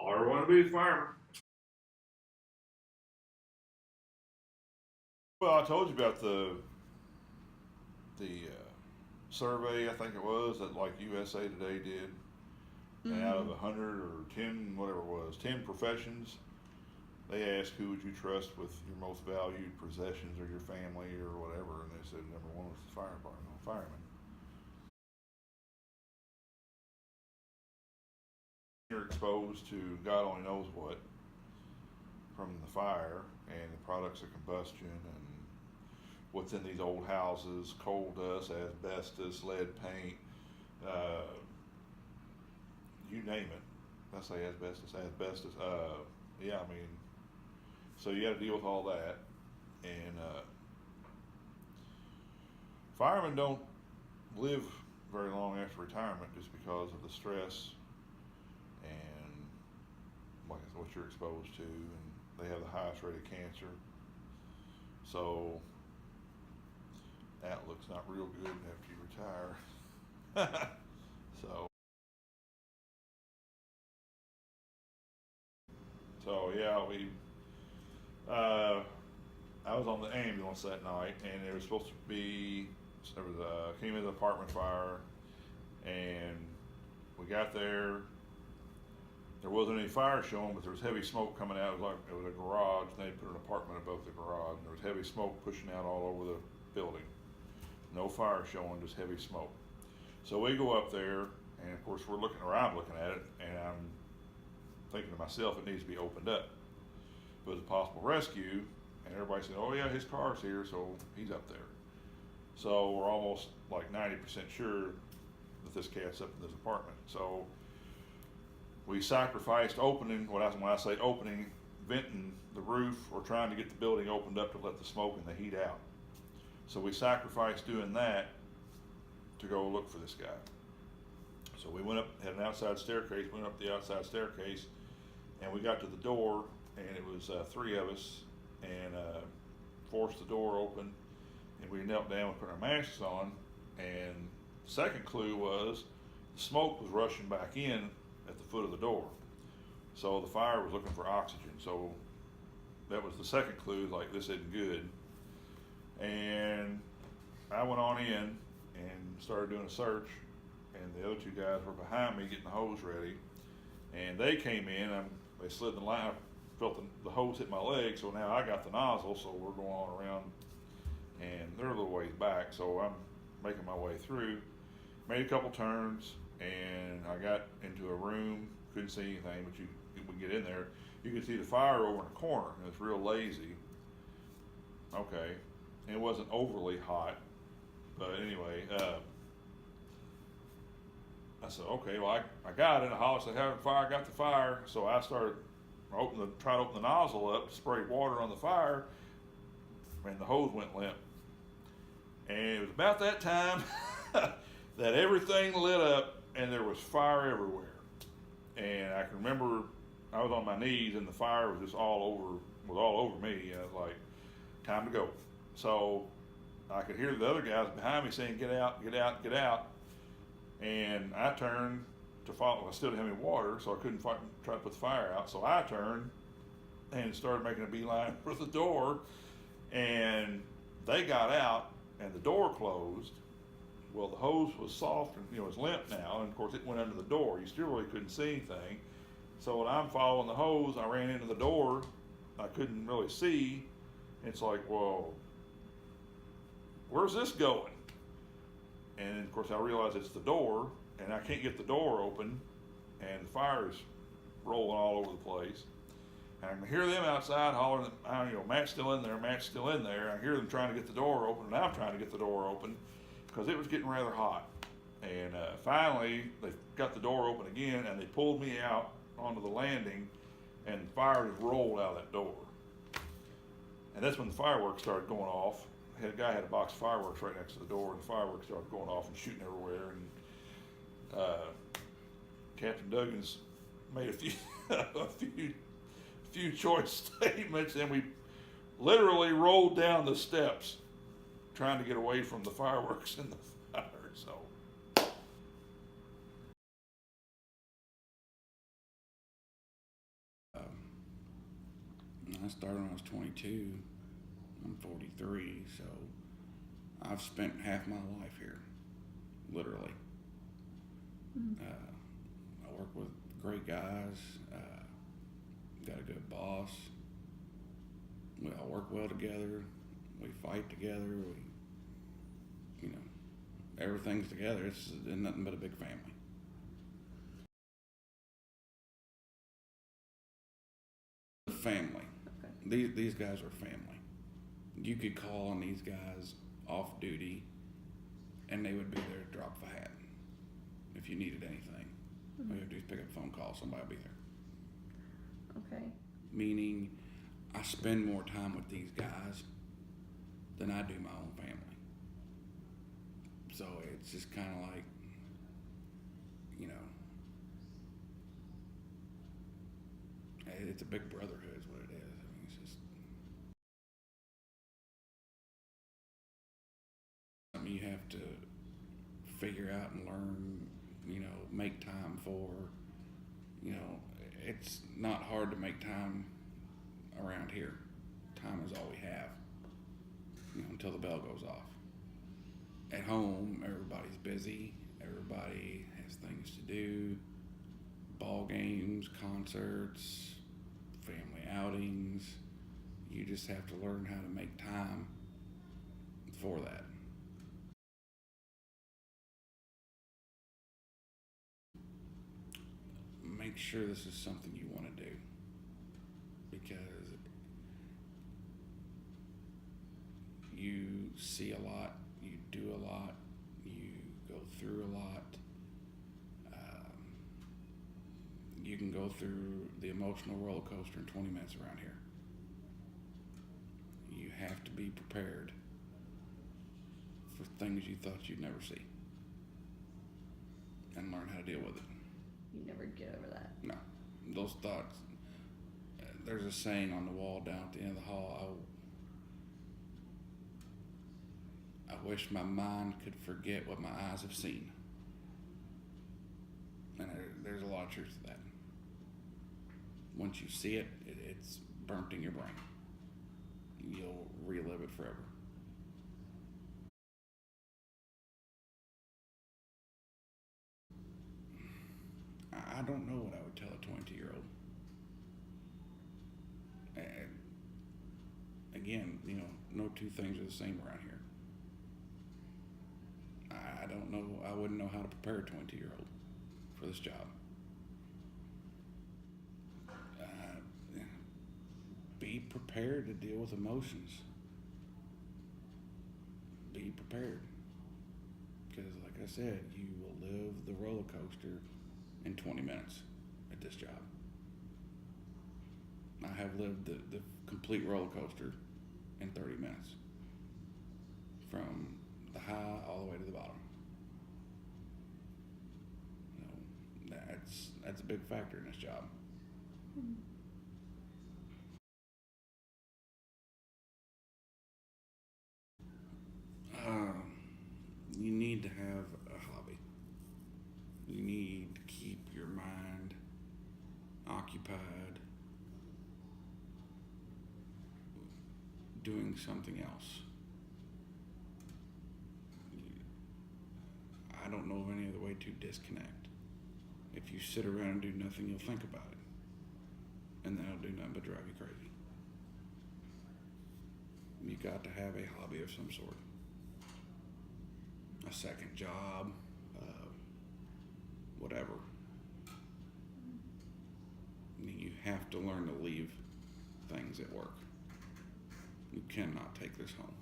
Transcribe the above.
All I ever wanted to be is a fireman. Well, I told you about the survey, I think it was, that like USA Today did. And out of 100 or 10, whatever it was, 10 professions, they asked who would you trust with your most valued possessions or your family or whatever, and they said number one was the fire department, fireman. You're exposed to God only knows what from the fire and the products of combustion and what's in these old houses, coal dust, asbestos, lead paint, you name it. I say asbestos. Yeah, I mean, so you got to deal with all that. And firemen don't live very long after retirement just because of the stress and like what you're exposed to, and they have the highest rate of cancer. So outlook's not real good after you retire. So yeah, I was on the ambulance that night, and there was supposed to be came in the apartment fire, and we got there. There wasn't any fire showing, but there was heavy smoke coming out. It was a garage, and they put an apartment above the garage, and there was heavy smoke pushing out all over the building. No fire showing, just heavy smoke. So we go up there, and of course I'm looking at it, and I'm thinking to myself, it needs to be opened up. It was a possible rescue, and everybody said, oh yeah, his car's here, so he's up there. So we're almost like 90% sure that this cat's up in this apartment. So we sacrificed opening, when I say opening, venting the roof or trying to get the building opened up to let the smoke and the heat out. So we sacrificed doing that to go look for this guy. So we went up, had an outside staircase, went up the outside staircase, and we got to the door, and it was three of us, and forced the door open, and we knelt down and put our masks on. And the second clue was the smoke was rushing back in at the foot of the door. So the fire was looking for oxygen. So that was the second clue, like this isn't good. And I went on in and started doing a search, and the other two guys were behind me getting the hose ready. And they came in, they slid the line, I felt the hose hit my leg, so now I got the nozzle, so we're going on around, and they're a little ways back, so I'm making my way through. Made a couple turns, and I got into a room, couldn't see anything, but we get in there, you could see the fire over in the corner, and it's real lazy. Okay, and it wasn't overly hot, but anyway, I said, okay, well, I got it. I hollered, said, have the fire, got the fire. So I started trying to open the nozzle up to spray water on the fire, and the hose went limp. And it was about that time that everything lit up, and there was fire everywhere. And I can remember I was on my knees, and the fire was just all over me. And I was like, time to go. So I could hear the other guys behind me saying, get out, get out, get out. And I turned to follow. I still didn't have any water, so I couldn't try to put the fire out. So I turned and started making a beeline for the door. And they got out, and the door closed. Well, the hose was soft and it was limp now, and of course it went under the door. You still really couldn't see anything. So when I'm following the hose, I ran into the door. I couldn't really see. It's like, whoa, where's this going? And of course I realize it's the door, and I can't get the door open, and the fire's rolling all over the place. And I can hear them outside hollering, Matt's still in there, Matt's still in there. I hear them trying to get the door open, and I'm trying to get the door open because it was getting rather hot. And finally, they got the door open again, and they pulled me out onto the landing, and the fire just rolled out of that door. And that's when the fireworks started going off. A guy had a box of fireworks right next to the door, and the fireworks started going off and shooting everywhere. And Captain Duggins made a few choice statements, and we literally rolled down the steps trying to get away from the fireworks and the fire. So I started when I was 22. I'm 43, so I've spent half my life here, literally. I work with great guys, got a good boss. We all work well together. We fight together. Everything's together. It's nothing but a big family. Family. Okay. These guys are family. You could call on these guys off duty, and they would be there to drop the hat if you needed anything. All you have to do is pick up a phone call. Somebody will be there. Okay. Meaning, I spend more time with these guys than I do my own family. So it's just kind of like, it's a big brotherhood is what it is. I mean, it's just something you have to figure out and learn, make time for. It's not hard to make time around here. Time is all we have, until the bell goes off. At home, everybody's busy. Everybody has things to do. Ball games, concerts, family outings. You just have to learn how to make time for that. Make sure this is something you want to do, because you see a lot, you do a lot, you go through a lot. You can go through the emotional roller coaster in 20 minutes around here. You have to be prepared for things you thought you'd never see, and learn how to deal with it. You never get over that. No, those thoughts. There's a saying on the wall down at the end of the hall. I wish my mind could forget what my eyes have seen. And there's a lot of truth to that. Once you see it, it's burnt in your brain. You'll relive it forever. I don't know what I would tell a 22-year-old. And again, no two things are the same around here. I don't know. I wouldn't know how to prepare a 22-year-old for this job. Be prepared to deal with emotions. Be prepared. Because like I said, you will live the roller coaster in 20 minutes at this job. I have lived the complete roller coaster in 30 minutes. From the high all the way to the bottom. That's a big factor in this job. You need to have a hobby. You need to keep your mind occupied doing something else. I don't know of any other way to disconnect. If you sit around and do nothing, you'll think about it. And that'll do nothing but drive you crazy. You got to have a hobby of some sort. A second job, whatever. You have to learn to leave things at work. You cannot take this home.